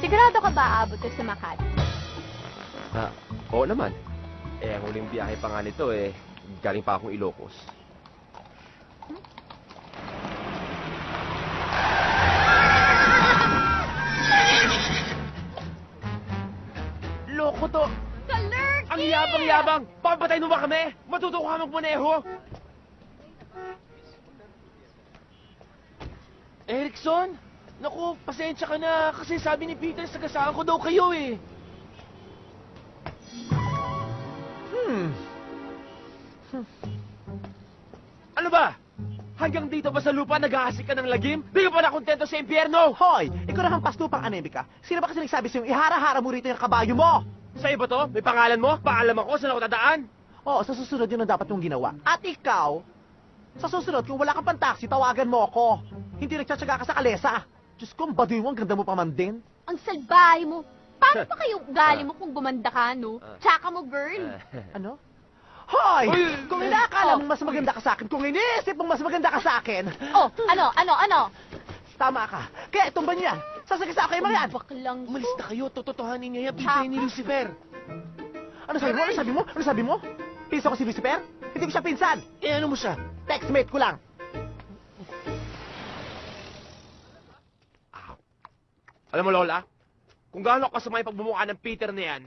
Sigurado ka ba aabot ka sa Makati? Oo naman. Ang huling biyahe pa nga nito galing pa akong Ilocos. Loko to! Kalurky! Ang yabang-yabang! Papatay mo ba kami? Matuto ka magmaneho! Erickson? Naku, pasensya ka na kasi sabi ni Peter sagasaan ko daw kayo Ano ba? Hanggang dito ba sa lupa nag-aasik ka ng lagim? Di ka pa nakontento sa impyerno? Hoy, ikaw na ang pastupang anemic ka. Sino ba kasi nagsabi sa'yo ihara-hara mo rito yung kabayo mo? Sa iba to? May pangalan mo? Paalam ako? Saan ako tadaan? Oo, sa susunod yun ang dapat mong ginawa. At ikaw, sa susunod, kung wala kang pantaksi, tawagan mo ako. Hindi nagtsatsaga ka sa kalesa. Diyos ko, ang baduy mo, ang ganda mo pa man din. Ang salbahe mo. Paano pa kayo ugali mo kung gumanda ka, no? Tsaka mo, girl. Ano? Hoy! Uy! Kung inaakala mong mas maganda ka sa akin, kung iniisip mong mas maganda ka sa akin, Oh, ano? tama ka. Kaya tumban niyo yan. Sasagasa kayo mga yan. Baklang Umalis na kayo, tototohanin niya yan, pinsahin ni Lucifer. Ano sabi mo? Ano sabi mo? Ano sabi mo? Pinsan ko si Lucifer? Hindi ko siya pinsan. Ano mo siya? Textmate ko lang. Alam mo, Lola, kung gaano kasama yung pagbumuka ng Peter na yan,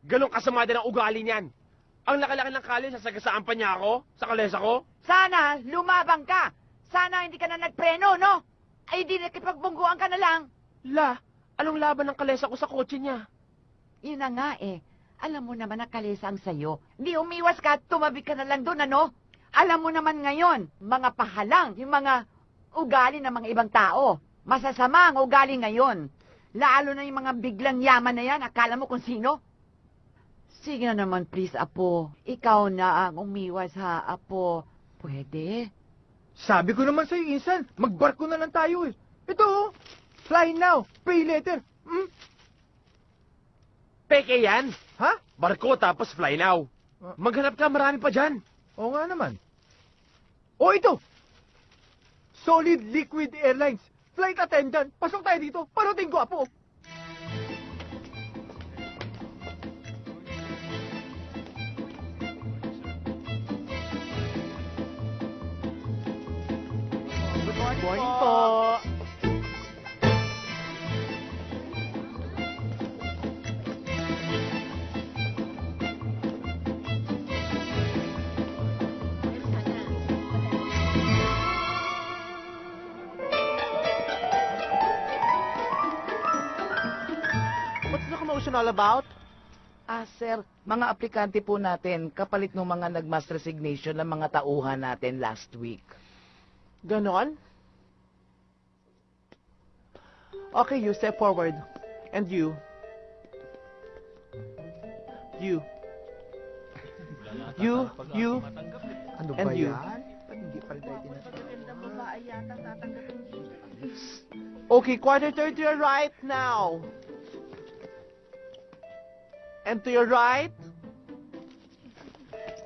ganun kasama din ang ugali niyan. Ang laki-laki ng kali, sasagasaan pa niya ako, sa kalesa ko. Sana lumabang ka. Sana hindi ka na nagpreno, no? Ay di nakipagbungguan ka na lang. La, anong laban ng kalesa ko sa kotse niya? Yun na nga eh. Alam mo naman na kalesa ang sayo. Di umiwas ka, tumabi ka na lang doon, ano? Alam mo naman ngayon, mga pahalang, yung mga ugali ng mga ibang tao. Masasama ang ugali ngayon. Lalo na yung mga biglang yaman na yan, akala mo kung sino? Sige na naman, please, Apo. Ikaw na ang umiwas, ha, Apo. Pwede? Sabi ko naman sa'yo, Insan, magbarko na lang tayo Ito, fly now, pay later. Peke yan. Ha? Barko tapos fly now. Maghanap ka, marami pa dyan. Oo nga naman. O ito, Solid Liquid Airlines, flight attendant, pasok tayo dito, parating ko, Apo. Good morning po. What's the commotion all about? Sir, mga aplikante po natin, kapalit ng mga nag-mass resignation ng mga tauhan natin last week. Ganon? Okay, you step forward. And you. You. You. Ano And ba you. yan? Hindi pa rin tayo Okay, quarter turn to your right now. And to your right.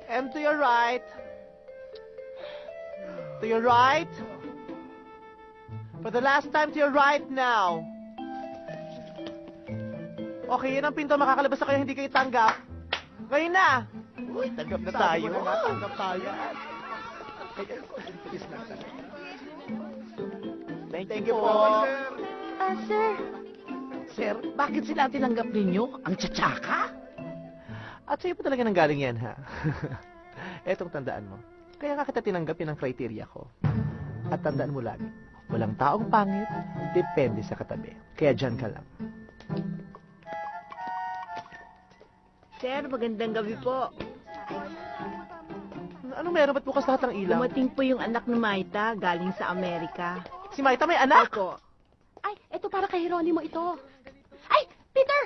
And to your right. To your right. For the last time, to your right now. Okay, yun ang pinto. Makakalabas na kayo, hindi kayo tanggap. Ngayon na. Uy, tanggap na Sabi tayo. ko na nga, tanggap tayo. Thank you po. Sir. Sir, bakit sila tinanggap ninyo? Ang tsatsaka? At sa'yo pa talaga nanggaling yan, ha? Etong tandaan mo. Kaya nga kita tinanggap yun ang criteria ko. At tandaan mo lagi, walang taong pangit, depende sa katabi. Kaya dyan ka lang. Sir, magandang gabi po. Anong meron? Ba't bukas lahat ng ilaw? Dumating po yung anak ni Maita galing sa Amerika. Si Maita may anak? Opo. Ay, eto para kay Jeronimo ito. Ay, Peter!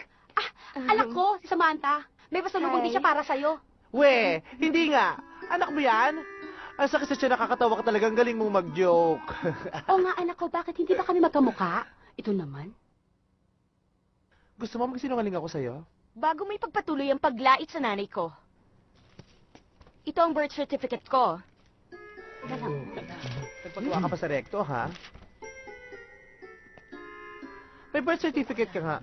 Anak ko, si Samantha. May pasalubong din siya para sa'yo. We, hindi nga. Anak mo yan? Ang sakit sa tiyan, nakakatawa ka talagang galing mong mag-joke. Oo nga, anak ko, bakit hindi ba kami magkamukha? Ito naman. Gusto mo magsinungaling ako sa'yo? Bago may pagpatuloy ang paglait sa nanay ko. Ito ang birth certificate ko. Nagpagawa ka pa sa recto, ha? May birth certificate ka nga.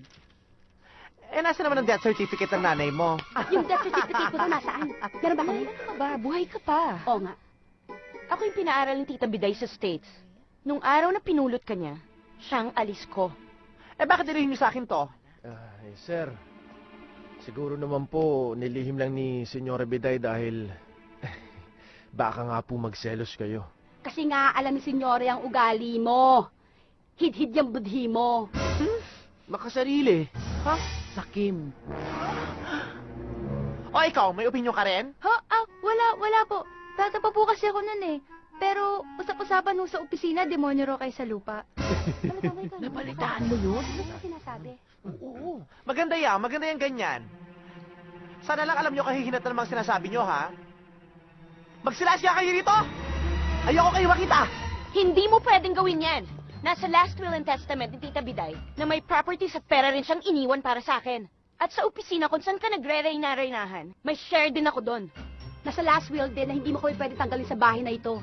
Nasa naman ang death certificate ng nanay mo? Yung death certificate ko doon, nasaan? Meron ba kayo? Ano ka ba? Buhay ka pa. Oo nga. Ako yung pinaaral ni Tita Biday sa States. Nung araw na pinulot ka niya, siyang alis ko. Bakit nilihim niyo sa akin to? Sir, siguro naman po nilihim lang ni Senyora Biday dahil baka nga po magselos kayo. Kasi nga, alam ni Senyore ang ugali mo. Hid-hid yung budhi mo. Makasarili. Sakim. O ikaw, may opinion ka rin? Ha? Wala po. Bata pa po kasi ako nun eh. Pero usap-usapan nung sa opisina, demonyo raw kayo sa lupa. Nabalitaan mo yun? Ano ba sinasabi? Oo. Maganda yan ganyan. Sana lang alam nyo kahihinat na namang sinasabi nyo, ha? Magsilasya kayo dito! Ayoko kayo makita! Hindi mo pwedeng gawin yan. Nasa last will and testament ni Tita Biday na may properties at pera rin siyang iniwan para sa akin. At sa opisina kung saan ka nagre-reyna-reynahan, may share din ako doon. Nasa last will din na hindi mo kami pwede tanggalin sa bahay na ito.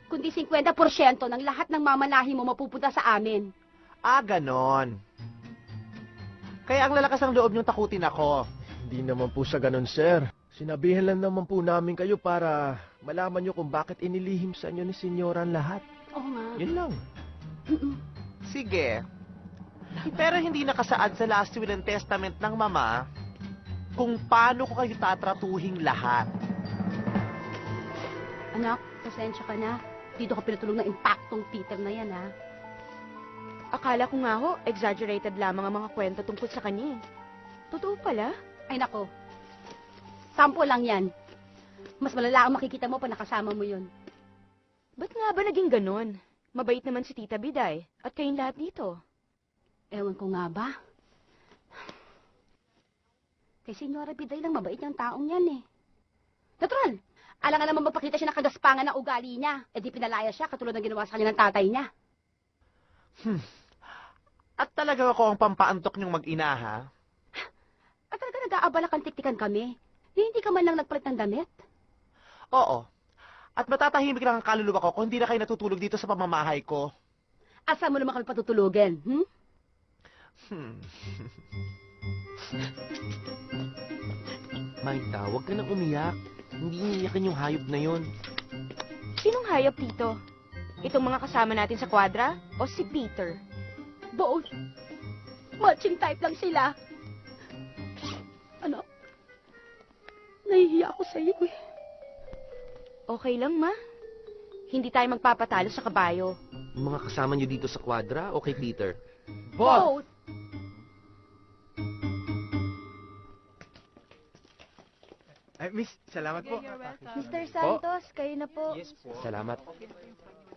Kundi 50% ng lahat ng mamanahi mo mapupunta sa amin. Ganon. Kaya ang lalakas ng loob niyong takutin ako. Hindi naman po sa ganun, sir. Sinabihan lang naman po namin kayo para malaman nyo kung bakit inilihim sa inyo ni Senyora ang lahat. Oo nga. Yun lang. Sige. Pero hindi nakasaad sa last will and testament ng mama kung paano ko kayo tatratuhing lahat. Anak, pasensya ka na. Dito ka pinatulog ng impaktong Peter na yan, ha? Akala ko nga ho, exaggerated lamang ang mga kwento tungkol sa kanya. Totoo pala? Ay, nako. Sampo lang yan. Mas malala ang makikita mo pa nakasama mo yun. Ba't nga ba naging ganon? Mabait naman si Tita Biday at kayong lahat dito. Ewan ko nga ba? Kay Senyora Biday lang mabait yung taong yan eh. Natural! Alang-alam mo magpakita siya ng kagaspangan ng ugali niya. E di pinalaya siya katulad ng ginawa sa kanya ng tatay niya. At talaga ako ang pampaantok niyong mag-ina, ha? At talaga nag-aabala kang tiktikan kami. Hindi ka man lang nagpalit ng damit. Oo. At matatahimik lang ang kaluluwa ko kung hindi na kayo natutulog dito sa pamamahay ko. Asa mo naman kami patutulogin, Maita, huwag ka nang umiyak. Hindi iniyakan yung hayop na yun. Sinong hayop dito? Itong mga kasama natin sa kwadra o si Peter? Both. Matching type lang sila. Ano? Nahihiya ako sa iyo eh. Okay lang, ma. Hindi tayo magpapatalo sa kabayo. Yung mga kasama niyo dito sa kwadra o kay Peter? Both. Miss, salamat po. Mr. Santos, kayo na po. Salamat.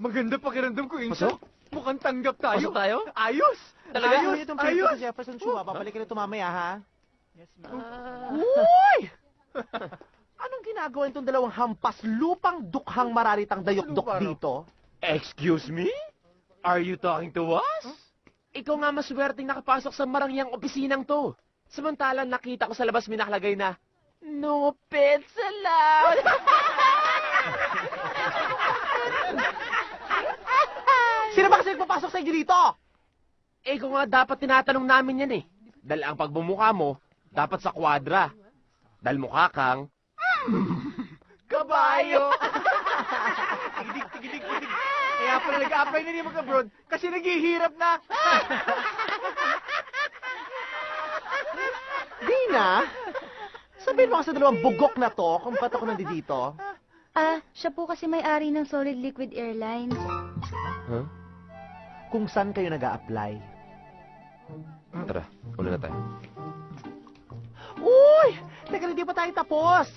Maganda pakiramdam ko, Pasok? Mukhang tanggap tayo. Pasok tayo? Ayos! Talaga? Ayos! Ayos! Itong Ayos! sa Jefferson Chua. Babalikin ito mamaya, ha? Yes, ma'am. Uy! Anong ginagawa itong dalawang hampas lupang dukhang mararitang dayok-dok Lupa raw. dito? Excuse me? Are you talking to us? Ikaw nga maswerteng nakapasok sa marangyang opisinang to. Samantalang nakita ko sa labas may nakalagay na, "No pets allowed." Sino ba kasi nagpapasok sa inyo dito? Kung nga dapat tinatanong namin yan eh. Dahil ang pagbumukha mo, dapat sa kwadra. Dahil mukha kang... Kabayo! Tigidig. Kaya pala nag-apply na niya mag-abroad kasi naghihirap na. Dina, sabihin mo ka sa dalawang bugok na to kung ba't ako nandito. Siya po kasi may-ari ng Solid Liquid Airlines. Huh? Kung saan kayo nag-a-apply. Tara, una na tayo. Uy! Teka, hindi pa tayo tapos.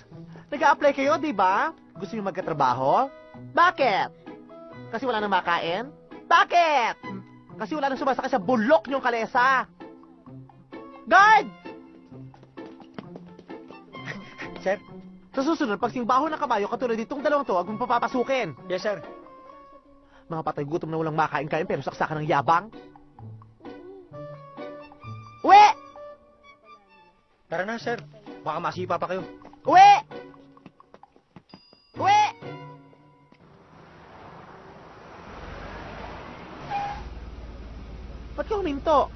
Nag-a-apply kayo, di ba? Gusto niyo magkatrabaho? Bakit? Kasi wala nang makain? Bakit? Kasi wala nang sumasakay sa bulok niyong kalesa. Guard! Sir? Sa susunod, pag singbaho ng kabayo, katulad ditong dalawang to, huwag mong papapasukin. Yes, sir. Mga patay gutom na walang makain-kain pero saksakan ng yabang. Uwi! Tara na, sir. Baka masipa pa kayo. Uwi! Uwi! Ba't ka huminto?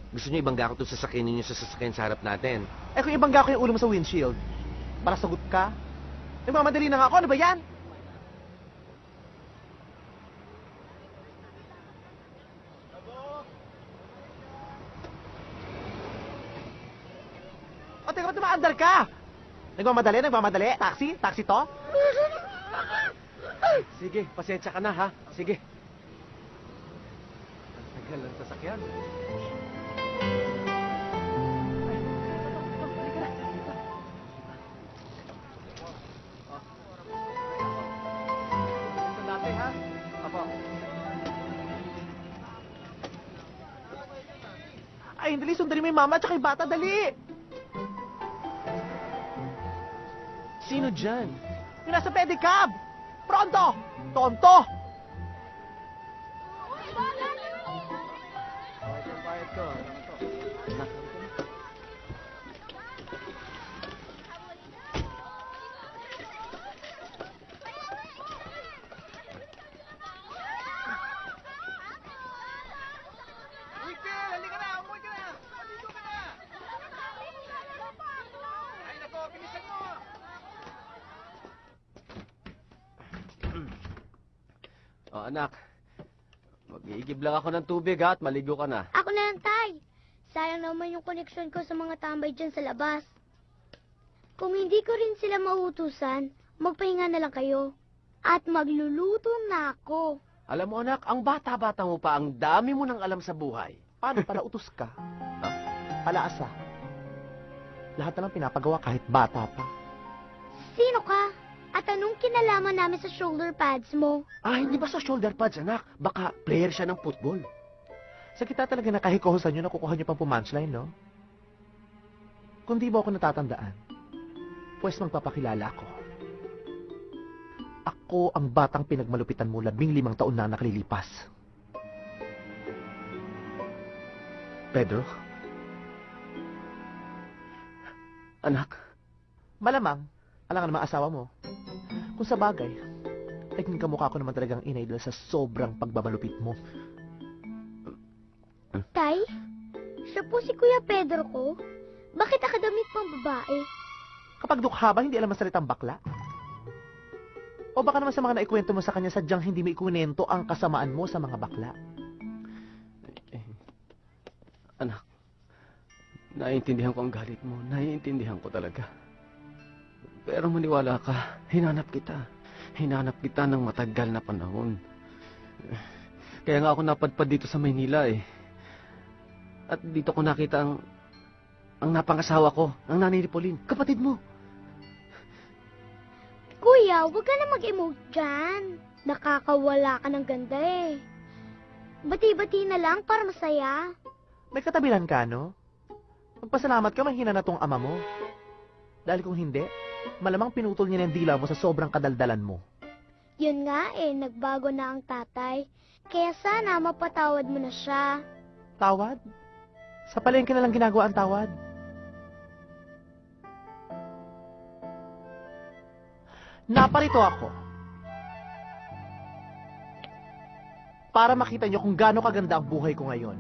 Gusto niyo ibangga ko 'to sa sasakyan ninyo sa sasakyan sa harap natin. Eh kung ibangga ko yung ulo mo sa windshield, para sagot ka? Nagmamadali na nga ako, ano ba yan? O, teka, ba't tumaandar ka? Nagmamadali? Taxi? Taxi to? Sige, pasensya ka na ha. Sige. Tagal ng sasakyan. Dati ha? Apo. Ay, dali, sundali mo yung mama at saka yung bata, dali! Sino dyan? Yung nasa pedicab! Pronto! Tonto! Oh, anak. Mag-iigib lang ako ng tubig ha, at maligo ka na. Ako na lang, Tay. Sayang naman yung koneksyon ko sa mga tambay dyan sa labas. Kung hindi ko rin sila mautusan, magpahinga na lang kayo. At magluluto na ako. Alam mo anak, ang bata-bata mo pa, ang dami mo nang alam sa buhay. Paano para utos ka? Ha? Palaasa. Lahat na lang pinapagawa kahit bata pa. Sino ka? At anong kinalaman namin sa shoulder pads mo? Ah, hindi ba sa shoulder pads anak? Baka player siya ng football. Sa kita talaga nakahikohosan nyo, nakukuha nyo pang pumunchline, no? Kung di mo ako natatandaan, pues magpapakilala ako. Ako ang batang pinagmalupitan mo 15 taon na nakalilipas. Pedro? Anak? Malamang, alangan naman asawa mo. Kung sa bagay, ay kung kamukha ko naman talagang inay dahil sa sobrang pagbabalupit mo. Tay, siya po si Kuya Pedro ko. Bakit akadamit pang babae? Kapag dukha ba, hindi alam ang salitang bakla? O baka naman sa mga naikwento mo sa kanya, sadyang hindi mo ikunento ang kasamaan mo sa mga bakla. Anak, naiintindihan ko ang galit mo. Naiintindihan ko talaga. Pero maniwala ka, hinanap kita. Hinanap kita ng matagal na panahon. Kaya nga ako napadpad dito sa Maynila eh. At dito ko nakita ang napangasawa ko, ang nanay ni Pauline, kapatid mo. Kuya, huwag ka na mag-emote dyan. Nakakawala ka ng ganda eh. Bati-bati na lang para masaya. May katabilan ka, no? Magpasalamat ka, mahina na tong ama mo. Dahil kung hindi, malamang pinutol niya ng dila mo sa sobrang kadaldalan mo. Yun nga eh, nagbago na ang tatay. Kaya sana mapatawad mo na siya. Tawad? Sa palengke na lang ginagawa ang tawad. Naparito ako. Para makita niyo kung gaano kaganda ang buhay ko ngayon.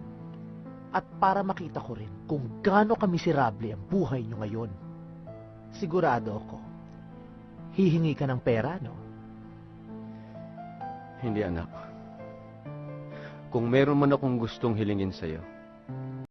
At para makita ko rin kung gaano kamiserable ang buhay niyo ngayon. Sigurado ako, hihingi ka ng pera, no? Hindi anak. Kung meron man akong gustong hilingin sa'yo,